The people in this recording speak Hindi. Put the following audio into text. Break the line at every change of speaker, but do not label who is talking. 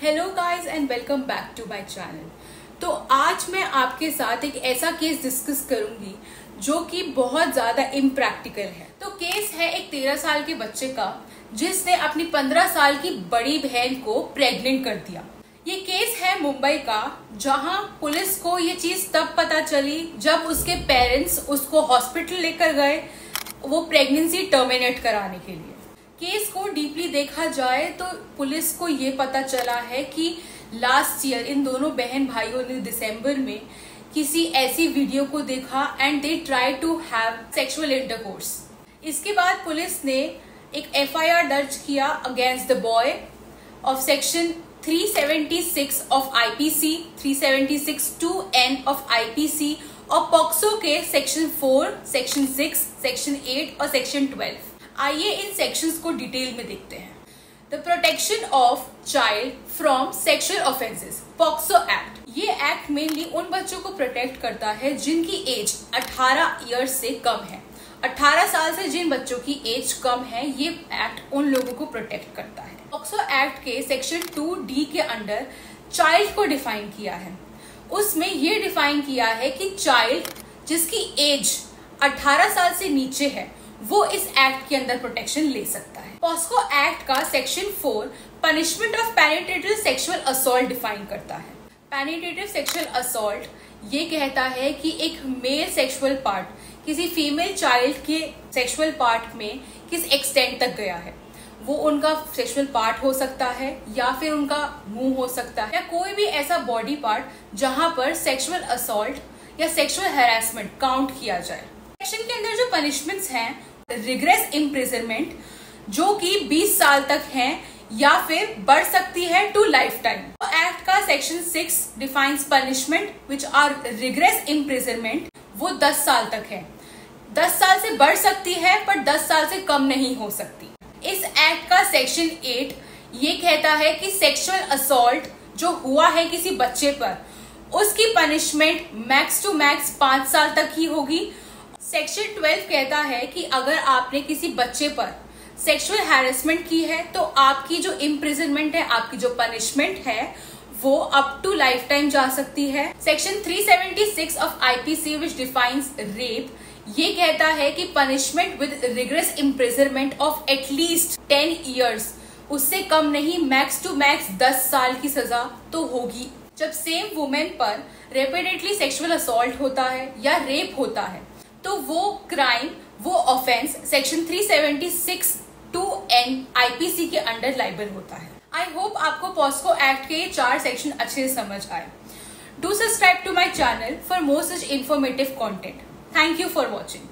Hello guys and welcome back to my channel. तो आज मैं आपके साथ एक ऐसा केस डिस्कस करूंगी जो कि बहुत ज्यादा इम्प्रैक्टिकल है। तो केस है एक 13 साल के बच्चे का जिसने अपनी 15 साल की बड़ी बहन को प्रेग्नेंट कर दिया। ये केस है मुंबई का, जहां पुलिस को ये चीज तब पता चली जब उसके पेरेंट्स उसको हॉस्पिटल लेकर गए वो प्रेगनेंसी टर्मिनेट कराने के लिए। केस को डीपली देखा जाए तो पुलिस को ये पता चला है कि लास्ट ईयर इन दोनों बहन भाइयों ने दिसंबर में किसी ऐसी वीडियो को देखा and they try to have sexual intercourse. इसके बाद पुलिस ने एक एफआईआर दर्ज किया against the boy of section 376 of IPC, 376 2N of IPC और पॉक्सो के सेक्शन 4, सेक्शन 6, सेक्शन 8 और सेक्शन 12। आइए इन सेक्शंस को डिटेल में देखते हैं। The protection of child from sexual offences, POCSO act. ये एक्ट मेनली उन बच्चों को प्रोटेक्ट करता है जिनकी एज 18 ईयर्स से कम है। 18 साल से जिन बच्चों की एज कम है ये एक्ट उन लोगों को प्रोटेक्ट करता है। पॉक्सो एक्ट के सेक्शन 2D के अंडर चाइल्ड को डिफाइन किया है। उसमें ये डिफाइन किया है कि चाइल्ड जिसकी एज 18 साल से नीचे है वो इस एक्ट के अंदर प्रोटेक्शन ले सकता है। पॉक्सो एक्ट का section 4 punishment of penetrative sexual assault define करता है। पेनिट्रेटिव सेक्सुअल असॉल्ट ये कहता है कि एक मेल सेक्सुअल पार्ट किसी फीमेल चाइल्ड के सेक्सुअल पार्ट में किस एक्सटेंट तक गया है। वो उनका सेक्सुअल पार्ट हो सकता है या फिर उनका मुंह हो सकता है या कोई भी ऐसा बॉडी पार्ट जहां पर सेक्सुअल असॉल्ट या सेक्सुअल हैरेसमेंट काउंट किया जाए। सेक्शन के अंदर जो पनिशमेंट्स हैं, रिग्रेस इम्प्रिजनमेंट जो कि 20 साल तक है या फिर बढ़ सकती है टू लाइफ टाइम। एक्ट का section 6 defines punishment which are rigorous imprisonment, वो 10 साल तक है। 10 साल से बढ़ सकती है पर 10 साल से कम नहीं हो सकती। इस एक्ट का सेक्शन 8 ये कहता है कि सेक्सुअल असॉल्ट जो हुआ है किसी बच्चे पर उसकी पनिशमेंट मैक्स टू मैक्स 5 साल तक ही होगी। सेक्शन 12 कहता है कि अगर आपने किसी बच्चे पर सेक्सुअल हैरेसमेंट की है तो आपकी जो इम्प्रिजनमेंट है, आपकी जो पनिशमेंट है वो अप टू लाइफ टाइम जा सकती है। Section 376 of IPC which defines rape ये कहता है कि punishment with rigorous imprisonment of at least 10 years, उससे कम नहीं, मैक्स टू मैक्स 10 साल की सजा तो होगी। जब सेम वुमेन पर रिपीटेडली सेक्सुअल असॉल्ट होता है या रेप होता है तो वो क्राइम, वो ऑफेंस सेक्शन 376 2N आईपीसी के अंडर लाइबल होता है। आई होप आपको पॉक्सो एक्ट के ये 4 सेक्शन अच्छे से समझ आए। Do subscribe to my channel for more such informative content. Thank you for watching.